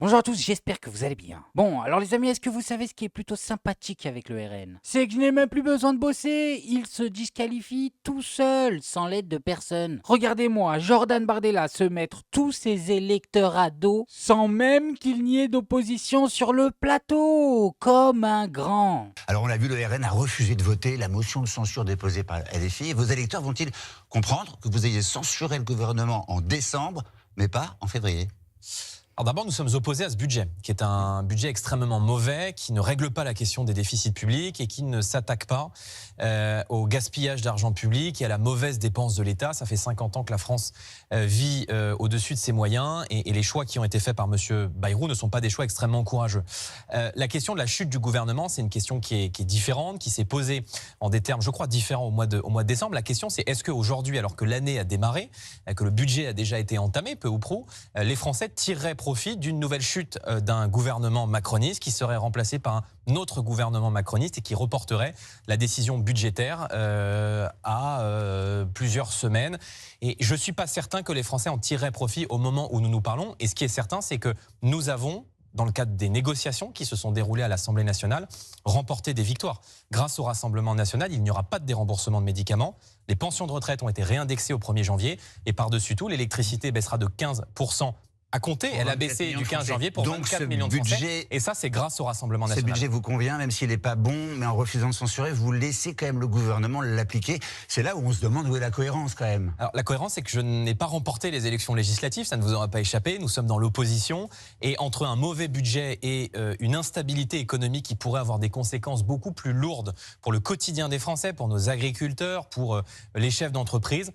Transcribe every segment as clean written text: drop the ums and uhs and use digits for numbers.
Bonjour à tous, j'espère que vous allez bien. Bon, alors les amis, est-ce que vous savez ce qui est plutôt sympathique avec le RN? C'est que je n'ai même plus besoin de bosser, il se disqualifie tout seul, sans l'aide de personne. Regardez-moi, Jordan Bardella se mettre tous ses électeurs à dos, sans même qu'il n'y ait d'opposition sur le plateau, comme un grand. Alors on l'a vu, le RN a refusé de voter la motion de censure déposée par LFI. Vos électeurs vont-ils comprendre que vous ayez censuré le gouvernement en décembre, mais pas en février ? Alors d'abord, nous sommes opposés à ce budget, qui est un budget extrêmement mauvais, qui ne règle pas la question des déficits publics et qui ne s'attaque pas au gaspillage d'argent public et à la mauvaise dépense de l'État. Ça fait 50 ans que la France vit au-dessus de ses moyens et les choix qui ont été faits par M. Bayrou ne sont pas des choix extrêmement courageux. La question de la chute du gouvernement, c'est une question qui est différente, qui s'est posée en des termes, je crois, différents au mois de décembre. La question, c'est est-ce qu'aujourd'hui, alors que l'année a démarré, que le budget a déjà été entamé, peu ou prou, les Français tireraient profit d'une nouvelle chute d'un gouvernement macroniste qui serait remplacé par un autre gouvernement macroniste et qui reporterait la décision budgétaire à plusieurs semaines. Et je ne suis pas certain que les Français en tireraient profit au moment où nous nous parlons. Et ce qui est certain, c'est que nous avons, dans le cadre des négociations qui se sont déroulées à l'Assemblée nationale, remporté des victoires. Grâce au Rassemblement national, il n'y aura pas de déremboursement de médicaments. Les pensions de retraite ont été réindexées au 1er janvier. Et par-dessus tout, l'électricité baissera de 15% à compter. Elle a baissé du 15 janvier pour 24 millions de Français. Et ça, c'est grâce au Rassemblement national. Ce budget vous convient, même s'il n'est pas bon, mais en refusant de censurer, vous laissez quand même le gouvernement l'appliquer. C'est là où on se demande où est la cohérence quand même. Alors la cohérence, c'est que je n'ai pas remporté les élections législatives, ça ne vous aura pas échappé. Nous sommes dans l'opposition. Et entre un mauvais budget et une instabilité économique qui pourrait avoir des conséquences beaucoup plus lourdes pour le quotidien des Français, pour nos agriculteurs, pour les chefs d'entreprise,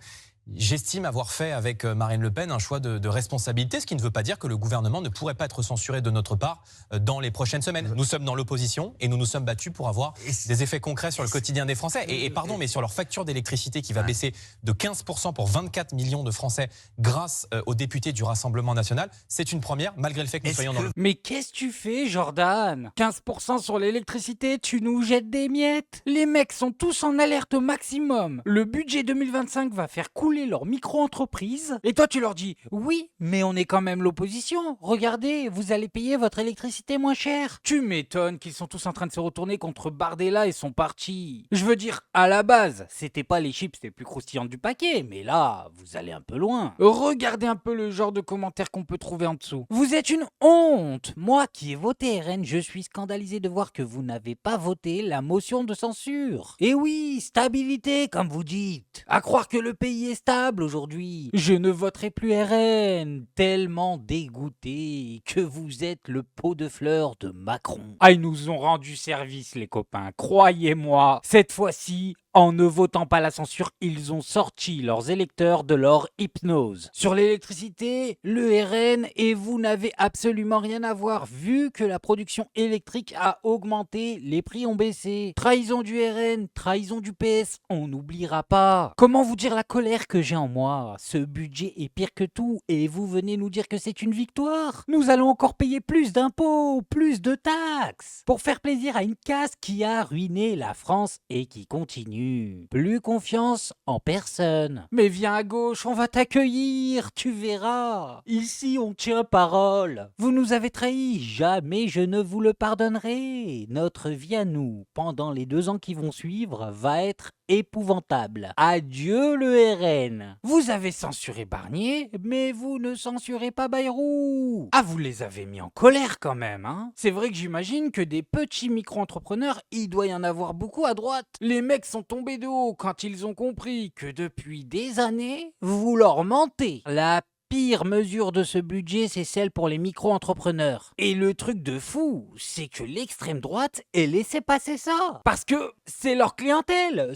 j'estime avoir fait avec Marine Le Pen un choix de responsabilité, ce qui ne veut pas dire que le gouvernement ne pourrait pas être censuré de notre part dans les prochaines semaines. Nous sommes dans l'opposition et nous nous sommes battus pour avoir des effets concrets sur le quotidien des Français. Et pardon, mais sur leur facture d'électricité qui va baisser de 15% pour 24 millions de Français grâce aux députés du Rassemblement national, c'est une première, malgré le fait que nous soyons dans le... Mais qu'est-ce que tu fais, Jordan? 15% sur l'électricité, tu nous jettes des miettes? Les mecs sont tous en alerte au maximum. Le budget 2025 va faire couler leur micro-entreprise. Et toi, tu leur dis, oui, mais on est quand même l'opposition. Regardez, vous allez payer votre électricité moins cher. Tu m'étonnes qu'ils sont tous en train de se retourner contre Bardella et son parti. Je veux dire, à la base, c'était pas les chips les plus croustillantes du paquet, mais là, vous allez un peu loin. Regardez un peu le genre de commentaires qu'on peut trouver en dessous. Vous êtes une honte. Moi qui ai voté RN, je suis scandalisé de voir que vous n'avez pas voté la motion de censure. Et oui, stabilité, comme vous dites. À croire que le pays est stable aujourd'hui. Je ne voterai plus RN, tellement dégoûté que vous êtes le pot de fleurs de Macron. Ah, ils nous ont rendu service, les copains, croyez-moi. Cette fois-ci, en ne votant pas la censure, ils ont sorti leurs électeurs de leur hypnose. Sur l'électricité, le RN et vous n'avez absolument rien à voir vu que la production électrique a augmenté, les prix ont baissé. Trahison du RN, trahison du PS, on n'oubliera pas. Comment vous dire la colère que j'ai en moi? Ce budget est pire que tout et vous venez nous dire que c'est une victoire? Nous allons encore payer plus d'impôts, plus de taxes pour faire plaisir à une caste qui a ruiné la France et qui continue. Plus confiance en personne. Mais viens à gauche, on va t'accueillir, tu verras. Ici, on tient parole. Vous nous avez trahis, jamais je ne vous le pardonnerai. Notre vie à nous, pendant les 2 ans qui vont suivre, va être épouvantable. Adieu le RN. Vous avez censuré Barnier, mais vous ne censurez pas Bayrou. Ah, vous les avez mis en colère quand même, hein? C'est vrai que j'imagine que des petits micro-entrepreneurs, il doit y en avoir beaucoup à droite. Les mecs sont tombés de haut quand ils ont compris que depuis des années, vous leur mentez. La pire mesure de ce budget, c'est celle pour les micro-entrepreneurs. Et le truc de fou, c'est que l'extrême droite ait laissé passer ça. Parce que c'est leur clientèle,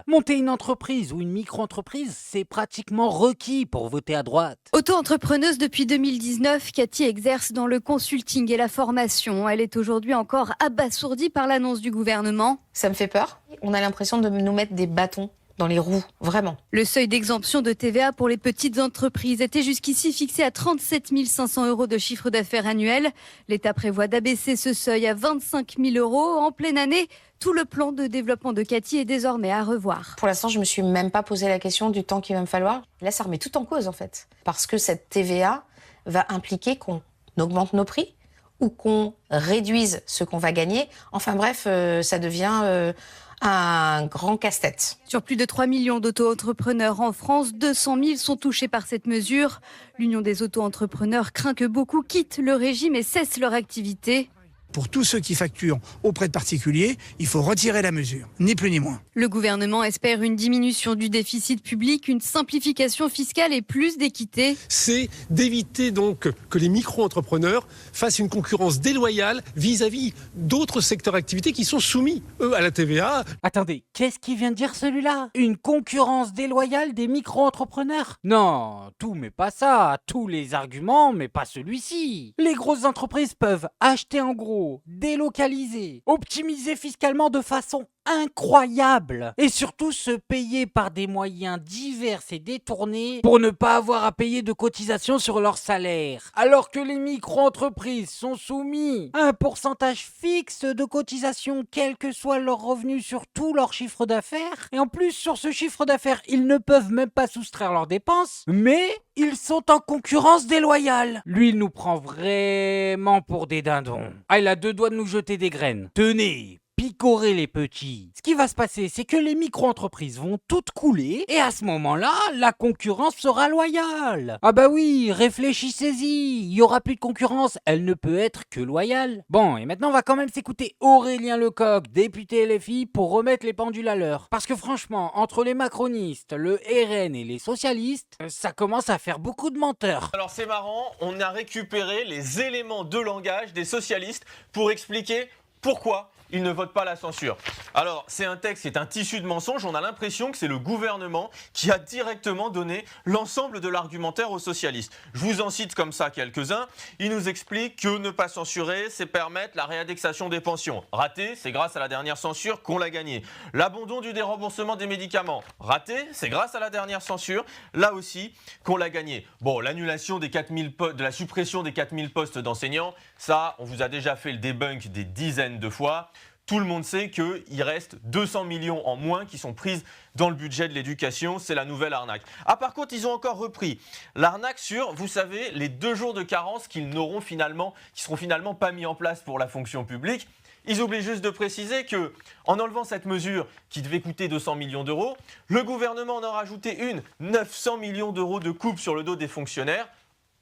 Monter une entreprise ou une micro-entreprise, c'est pratiquement requis pour voter à droite. Auto-entrepreneuse depuis 2019, Cathy exerce dans le consulting et la formation. Elle est aujourd'hui encore abasourdie par l'annonce du gouvernement. Ça me fait peur. On a l'impression de nous mettre des bâtons dans les roues, vraiment. Le seuil d'exemption de TVA pour les petites entreprises était jusqu'ici fixé à 37 500 € de chiffre d'affaires annuel. L'État prévoit d'abaisser ce seuil à 25 000 € en pleine année. Tout le plan de développement de Cathy est désormais à revoir. Pour l'instant, je me suis même pas posé la question du temps qu'il va me falloir. Là, ça remet tout en cause, en fait. Parce que cette TVA, va impliquer qu'on augmente nos prix ou qu'on réduise ce qu'on va gagner. Enfin bref, ça devient un grand casse-tête. Sur plus de 3 millions d'auto-entrepreneurs en France, 200 000 sont touchés par cette mesure. L'Union des auto-entrepreneurs craint que beaucoup quittent le régime et cessent leur activité. Pour tous ceux qui facturent auprès de particuliers, il faut retirer la mesure, ni plus ni moins. Le gouvernement espère une diminution du déficit public, une simplification fiscale et plus d'équité. C'est d'éviter donc que les micro-entrepreneurs fassent une concurrence déloyale vis-à-vis d'autres secteurs d'activité qui sont soumis, eux, à la TVA. Attendez, qu'est-ce qu'il vient de dire celui-là? Une concurrence déloyale des micro-entrepreneurs? Non, tout mais pas ça, tous les arguments mais pas celui-ci. Les grosses entreprises peuvent acheter en gros, délocaliser, optimiser fiscalement de façon incroyable et surtout se payer par des moyens divers et détournés pour ne pas avoir à payer de cotisations sur leur salaire. Alors que les micro-entreprises sont soumis à un pourcentage fixe de cotisations quel que soit leur revenu sur tout leur chiffre d'affaires. Et en plus sur ce chiffre d'affaires, ils ne peuvent même pas soustraire leurs dépenses, mais ils sont en concurrence déloyale. Lui, il nous prend vraiment pour des dindons. Ah, il a 2 doigts de nous jeter des graines. Tenez, picorer les petits. Ce qui va se passer, c'est que les micro-entreprises vont toutes couler et à ce moment-là, la concurrence sera loyale. Ah bah oui, réfléchissez-y, il y aura plus de concurrence, elle ne peut être que loyale. Bon, et maintenant on va quand même s'écouter Aurélien Lecoq, député LFI, pour remettre les pendules à l'heure. Parce que franchement, entre les macronistes, le RN et les socialistes, ça commence à faire beaucoup de menteurs. Alors c'est marrant, on a récupéré les éléments de langage des socialistes pour expliquer pourquoi ils ne votent pas la censure. Alors, c'est un texte, c'est un tissu de mensonges. On a l'impression que c'est le gouvernement qui a directement donné l'ensemble de l'argumentaire aux socialistes. Je vous en cite comme ça quelques-uns. Ils nous expliquent que ne pas censurer, c'est permettre la réindexation des pensions. Raté, c'est grâce à la dernière censure qu'on l'a gagné. L'abandon du déremboursement des médicaments. Raté, c'est grâce à la dernière censure, là aussi, qu'on l'a gagné. Bon, l'annulation des 4000 de la suppression des 4000 postes d'enseignants, ça, on vous a déjà fait le debunk des dizaines de fois. Tout le monde sait qu'il reste 200 millions en moins qui sont prises dans le budget de l'éducation. C'est la nouvelle arnaque. Ah, par contre, ils ont encore repris l'arnaque sur, vous savez, les 2 jours de carence qui seront finalement pas mis en place pour la fonction publique. Ils oublient juste de préciser que, en enlevant cette mesure qui devait coûter 200 millions d'euros, le gouvernement en a rajouté 900 millions d'euros de coupe sur le dos des fonctionnaires,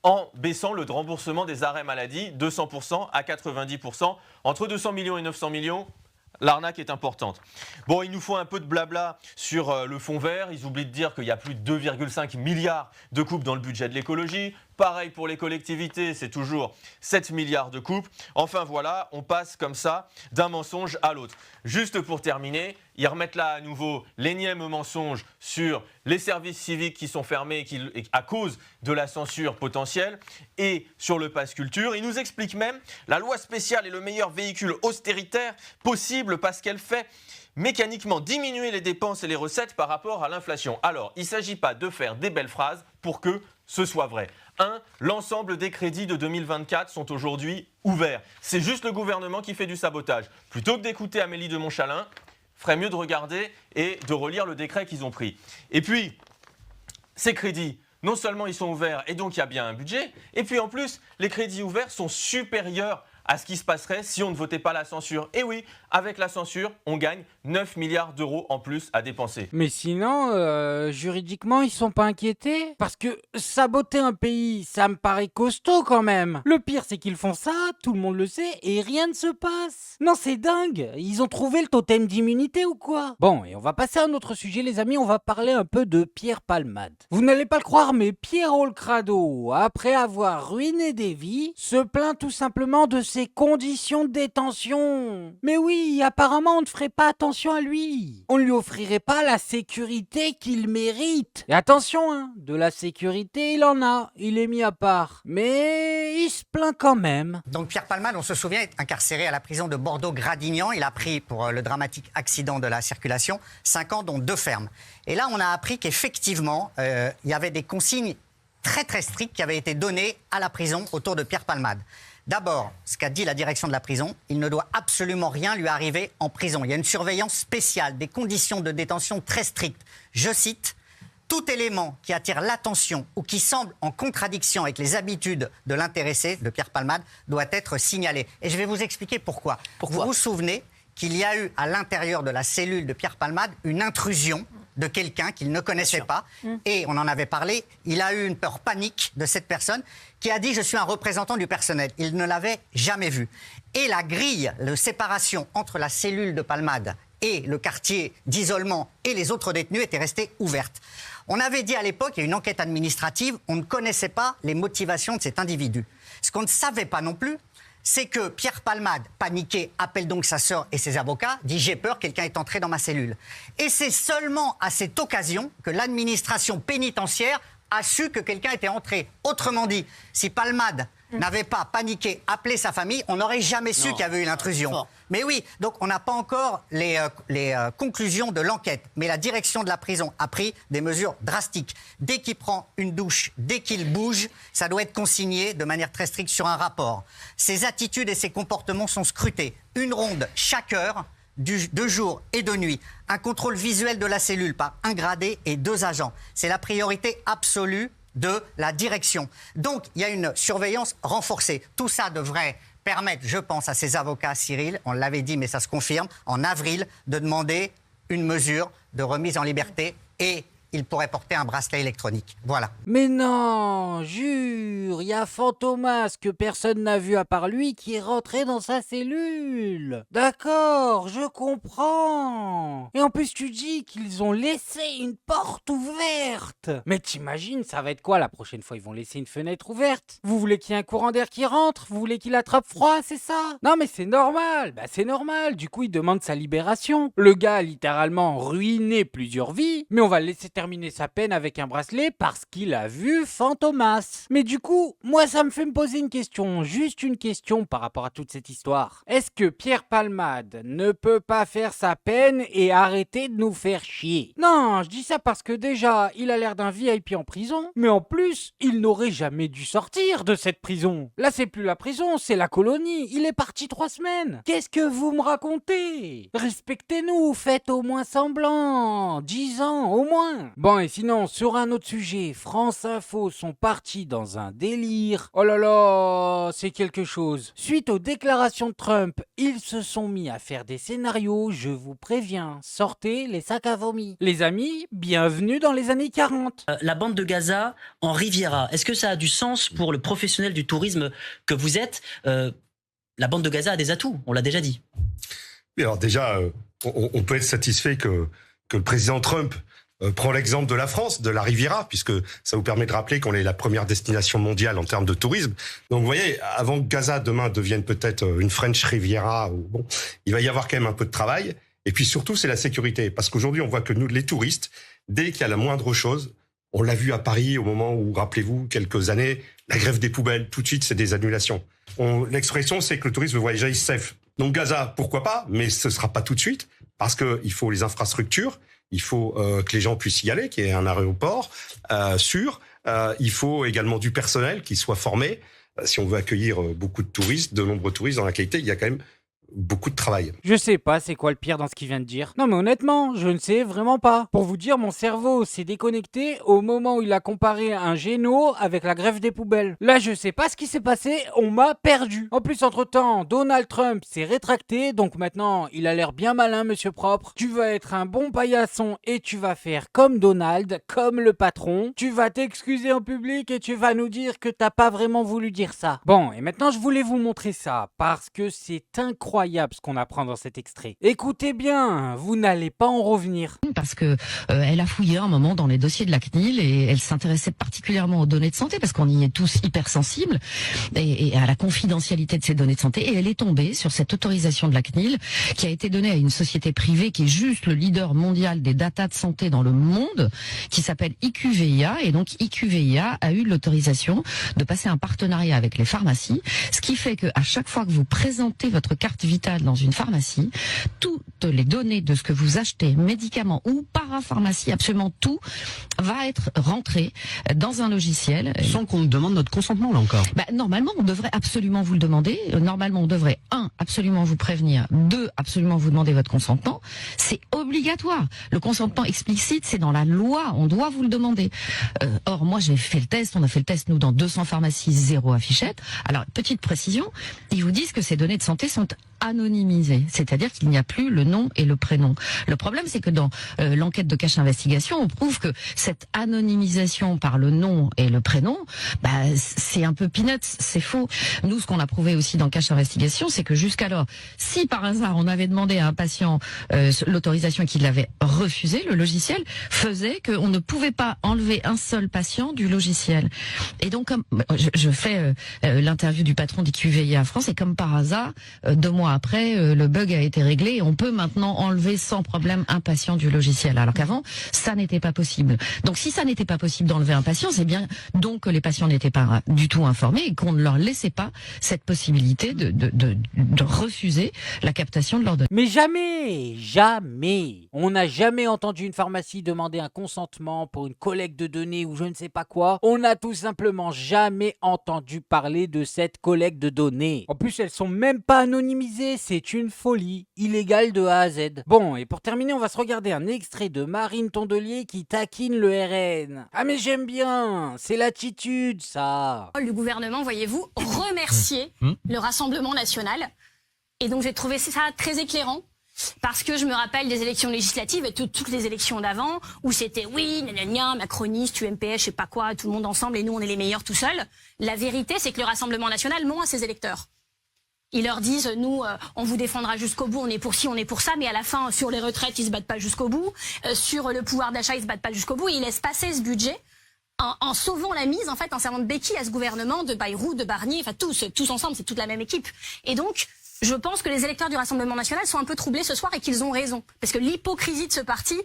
en baissant le remboursement des arrêts maladie de 100% à 90%. Entre 200 millions et 900 millions, l'arnaque est importante. Bon, il nous faut un peu de blabla sur le fonds vert. Ils oublient de dire qu'il y a plus de 2,5 milliards de coupes dans le budget de l'écologie. Pareil pour les collectivités, c'est toujours 7 milliards de coupes. Enfin voilà, on passe comme ça d'un mensonge à l'autre. Juste pour terminer, ils remettent là à nouveau l'énième mensonge sur les services civiques qui sont fermés à cause de la censure potentielle et sur le pass culture. Ils nous expliquent même la loi spéciale est le meilleur véhicule austéritaire possible parce qu'elle fait mécaniquement diminuer les dépenses et les recettes par rapport à l'inflation. Alors, il ne s'agit pas de faire des belles phrases pour que ce soit vrai. 1. L'ensemble des crédits de 2024 sont aujourd'hui ouverts. C'est juste le gouvernement qui fait du sabotage. Plutôt que d'écouter Amélie de Montchalin, ferait mieux de regarder et de relire le décret qu'ils ont pris. Et puis, ces crédits, non seulement ils sont ouverts et donc il y a bien un budget, et puis en plus, les crédits ouverts sont supérieurs à ce qui se passerait si on ne votait pas la censure. Et oui, avec la censure, on gagne 9 milliards d'euros en plus à dépenser. Mais sinon, juridiquement, ils sont pas inquiétés? Parce que saboter un pays, ça me paraît costaud quand même. Le pire, c'est qu'ils font ça, tout le monde le sait, et rien ne se passe. Non, c'est dingue. Ils ont trouvé le totem d'immunité ou quoi? Bon, et on va passer à un autre sujet, les amis. On va parler un peu de Pierre Palmade. Vous n'allez pas le croire, mais Pierre Olcrado, après avoir ruiné des vies, se plaint tout simplement de ses conditions de détention. Mais oui, apparemment, on ne ferait pas attention à lui. On ne lui offrirait pas la sécurité qu'il mérite. Et attention, hein, de la sécurité, il en a. Il est mis à part. Mais il se plaint quand même. Donc Pierre Palmade, on se souvient, est incarcéré à la prison de Bordeaux-Gradignan. Il a pris, pour le dramatique accident de la circulation, 5 ans, dont 2 fermes. Et là, on a appris qu'effectivement, il y avait des consignes très très strictes qui avaient été données à la prison autour de Pierre Palmade. D'abord, ce qu'a dit la direction de la prison, il ne doit absolument rien lui arriver en prison. Il y a une surveillance spéciale, des conditions de détention très strictes. Je cite, Tout élément qui attire l'attention ou qui semble en contradiction avec les habitudes de l'intéressé, de Pierre Palmade, doit être signalé. Et je vais vous expliquer pourquoi. Vous vous souvenez qu'il y a eu à l'intérieur de la cellule de Pierre Palmade une intrusion de quelqu'un qu'il ne connaissait pas. Et on en avait parlé, il a eu une peur panique de cette personne qui a dit « je suis un représentant du personnel ». Il ne l'avait jamais vu. Et la grille de séparation entre la cellule de Palmade et le quartier d'isolement et les autres détenus était restée ouverte. On avait dit à l'époque, il y a une enquête administrative, on ne connaissait pas les motivations de cet individu. Ce qu'on ne savait pas non plus, c'est que Pierre Palmade, paniqué, appelle donc sa sœur et ses avocats, dit « j'ai peur, quelqu'un est entré dans ma cellule ». Et c'est seulement à cette occasion que l'administration pénitentiaire a su que quelqu'un était entré. Autrement dit, si Palmade n'avait pas paniqué, appelé sa famille, on n'aurait jamais su qu'il y avait eu l'intrusion. Mais oui, donc on n'a pas encore les conclusions de l'enquête. Mais la direction de la prison a pris des mesures drastiques. Dès qu'il prend une douche, dès qu'il bouge, ça doit être consigné de manière très stricte sur un rapport. Ses attitudes et ses comportements sont scrutés. Une ronde chaque heure, de jour et de nuit. Un contrôle visuel de la cellule par un gradé et 2 agents. C'est la priorité absolue de la direction. Donc, il y a une surveillance renforcée. Tout ça devrait permettre, je pense, à ses avocats, Cyril, on l'avait dit, mais ça se confirme, en avril, de demander une mesure de remise en liberté et il pourrait porter un bracelet électronique. Voilà. Mais non, jure, il y a Fantomas que personne n'a vu à part lui qui est rentré dans sa cellule. D'accord, je comprends. Et en plus tu dis qu'ils ont laissé une porte ouverte. Mais t'imagines, ça va être quoi la prochaine fois? Ils vont laisser une fenêtre ouverte? Vous voulez qu'il y ait un courant d'air qui rentre? Vous voulez qu'il attrape froid, c'est ça? Non mais c'est normal, c'est normal. Du coup il demande sa libération. Le gars a littéralement ruiné plusieurs vies, mais on va le laisser terminer sa peine avec un bracelet parce qu'il a vu Fantomas. Mais du coup, moi ça me fait me poser une question, juste une question par rapport à toute cette histoire. Est-ce que Pierre Palmade ne peut pas faire sa peine et arrêter de nous faire chier? Non, je dis ça parce que déjà, il a l'air d'un VIP en prison, mais en plus, il n'aurait jamais dû sortir de cette prison. Là, c'est plus la prison, c'est la colonie. Il est parti 3 semaines. Qu'est-ce que vous me racontez? Respectez-nous, faites au moins semblant. 10 ans, au moins. Bon, et sinon, sur un autre sujet, France Info sont partis dans un délire. Oh là là, c'est quelque chose. Suite aux déclarations de Trump, ils se sont mis à faire des scénarios, je vous préviens. Sortez les sacs à vomi. Les amis, bienvenue dans les années 40. La bande de Gaza en Riviera, est-ce que ça a du sens pour le professionnel du tourisme que vous êtes? La bande de Gaza a des atouts, on l'a déjà dit. Oui, alors déjà, on peut être satisfait que le président Trump prend l'exemple de la France, de la Riviera, puisque ça vous permet de rappeler qu'on est la première destination mondiale en termes de tourisme. Donc vous voyez, avant que Gaza demain devienne peut-être une French Riviera, bon, il va y avoir quand même un peu de travail. Et puis surtout, c'est la sécurité. Parce qu'aujourd'hui, on voit que nous, les touristes, dès qu'il y a la moindre chose, on l'a vu à Paris au moment où, rappelez-vous, quelques années, la grève des poubelles, tout de suite, c'est des annulations. L'expression, c'est que le tourisme veut voyager safe. Donc Gaza, pourquoi pas, mais ce sera pas tout de suite, parce qu'il faut les infrastructures, il faut que les gens puissent y aller, qu'il y ait un aéroport sûr. Il faut également du personnel qui soit formé. Si on veut accueillir beaucoup de touristes, de nombreux touristes dans la qualité, il y a quand même beaucoup de travail. Je sais pas c'est quoi le pire dans ce qu'il vient de dire. Non mais honnêtement, je ne sais vraiment pas. Pour vous dire, mon cerveau s'est déconnecté au moment où il a comparé un géno avec la grève des poubelles. Là, je sais pas ce qui s'est passé, on m'a perdu. En plus, entre-temps, Donald Trump s'est rétracté, donc maintenant, il a l'air bien malin, monsieur propre. Tu vas être un bon paillasson et tu vas faire comme Donald, comme le patron. Tu vas t'excuser en public et tu vas nous dire que t'as pas vraiment voulu dire ça. Bon, et maintenant, je voulais vous montrer ça, parce que c'est incroyable ce qu'on apprend dans cet extrait. Écoutez bien, vous n'allez pas en revenir. Parce que elle a fouillé un moment dans les dossiers de la CNIL et elle s'intéressait particulièrement aux données de santé parce qu'on y est tous hyper sensibles et à la confidentialité de ces données de santé, et elle est tombée sur cette autorisation de la CNIL qui a été donnée à une société privée qui est juste le leader mondial des datas de santé dans le monde, qui s'appelle IQVIA, et donc IQVIA a eu l'autorisation de passer un partenariat avec les pharmacies, ce qui fait que à chaque fois que vous présentez votre carte vitale dans une pharmacie, toutes les données de ce que vous achetez, médicaments ou parapharmacie, absolument tout va être rentré dans un logiciel. Sans qu'on demande notre consentement, là encore. Normalement, on devrait absolument vous le demander. Normalement, on devrait, 1, absolument vous prévenir, 2, absolument vous demander votre consentement. C'est obligatoire obligatoire. Le consentement explicite, c'est dans la loi. On doit vous le demander. Or, moi, j'ai fait le test. On a fait le test, nous, dans 200 pharmacies, 0 affichette. Alors, petite précision, ils vous disent que ces données de santé sont anonymisées, c'est-à-dire qu'il n'y a plus le nom et le prénom. Le problème, c'est que dans l'enquête de Cache Investigation, on prouve que cette anonymisation par le nom et le prénom, c'est un peu peanuts, c'est faux. Nous, ce qu'on a prouvé aussi dans Cache Investigation, c'est que jusqu'alors, si par hasard on avait demandé à un patient l'autorisation et qu'il l'avait refusé, le logiciel faisait qu'on ne pouvait pas enlever un seul patient du logiciel. Et donc, comme je fais l'interview du patron d'IQVIA France, et comme par hasard, 2 mois après, le bug a été réglé et on peut maintenant enlever sans problème un patient du logiciel. Alors qu'avant, ça n'était pas possible. Donc si ça n'était pas possible d'enlever un patient, c'est bien donc que les patients n'étaient pas du tout informés et qu'on ne leur laissait pas cette possibilité de refuser la captation de leurs données. Mais jamais, on n'a jamais entendu une pharmacie demander un consentement pour une collecte de données ou je ne sais pas quoi. On n'a tout simplement jamais entendu parler de cette collecte de données. En plus, elles sont même pas anonymisées, c'est une folie, illégale de A à Z. Bon, et pour terminer, on va se regarder un extrait de Marine Tondelier qui taquine le RN. Ah mais j'aime bien, c'est l'attitude ça. Le gouvernement, voyez-vous, remercier le Rassemblement national. Et donc j'ai trouvé ça très éclairant. Parce que je me rappelle des élections législatives et toutes les élections d'avant où c'était oui, gna, macroniste, UMPS, je sais pas quoi, tout le monde ensemble et nous on est les meilleurs tout seuls. La vérité, c'est que le Rassemblement national ment à ses électeurs. Ils leur disent, nous, on vous défendra jusqu'au bout, on est pour ci, on est pour ça, mais à la fin, sur les retraites, ils se battent pas jusqu'au bout. Sur le pouvoir d'achat, ils se battent pas jusqu'au bout. Ils laissent passer ce budget en sauvant la mise, en fait, en servant de béquille à ce gouvernement de Bayrou, de Barnier, enfin tous ensemble, c'est toute la même équipe. Et donc, je pense que les électeurs du Rassemblement national sont un peu troublés ce soir et qu'ils ont raison. Parce que l'hypocrisie de ce parti,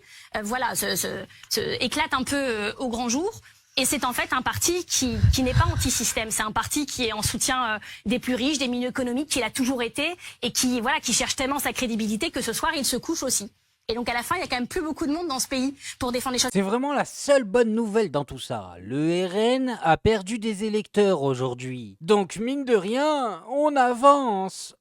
éclate un peu au grand jour. Et c'est en fait un parti qui n'est pas anti-système. C'est un parti qui est en soutien des plus riches, des milieux économiques, qui l'a toujours été, et qui cherche tellement sa crédibilité que ce soir, il se couche aussi. Et donc à la fin, il y a quand même plus beaucoup de monde dans ce pays pour défendre les choses. C'est vraiment la seule bonne nouvelle dans tout ça. Le RN a perdu des électeurs aujourd'hui. Donc mine de rien, on avance.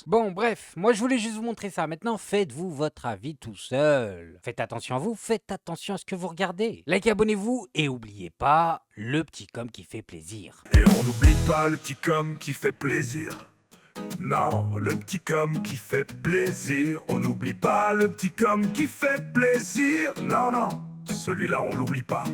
Bon, bref, moi je voulais juste vous montrer ça. Maintenant, faites-vous votre avis tout seul. Faites attention à vous, faites attention à ce que vous regardez. Likez, abonnez-vous et oubliez pas le petit com qui fait plaisir. Et on n'oublie pas le petit com qui fait plaisir. Non, le petit com qui fait plaisir. On n'oublie pas le petit com qui fait plaisir. Non, celui-là on l'oublie pas.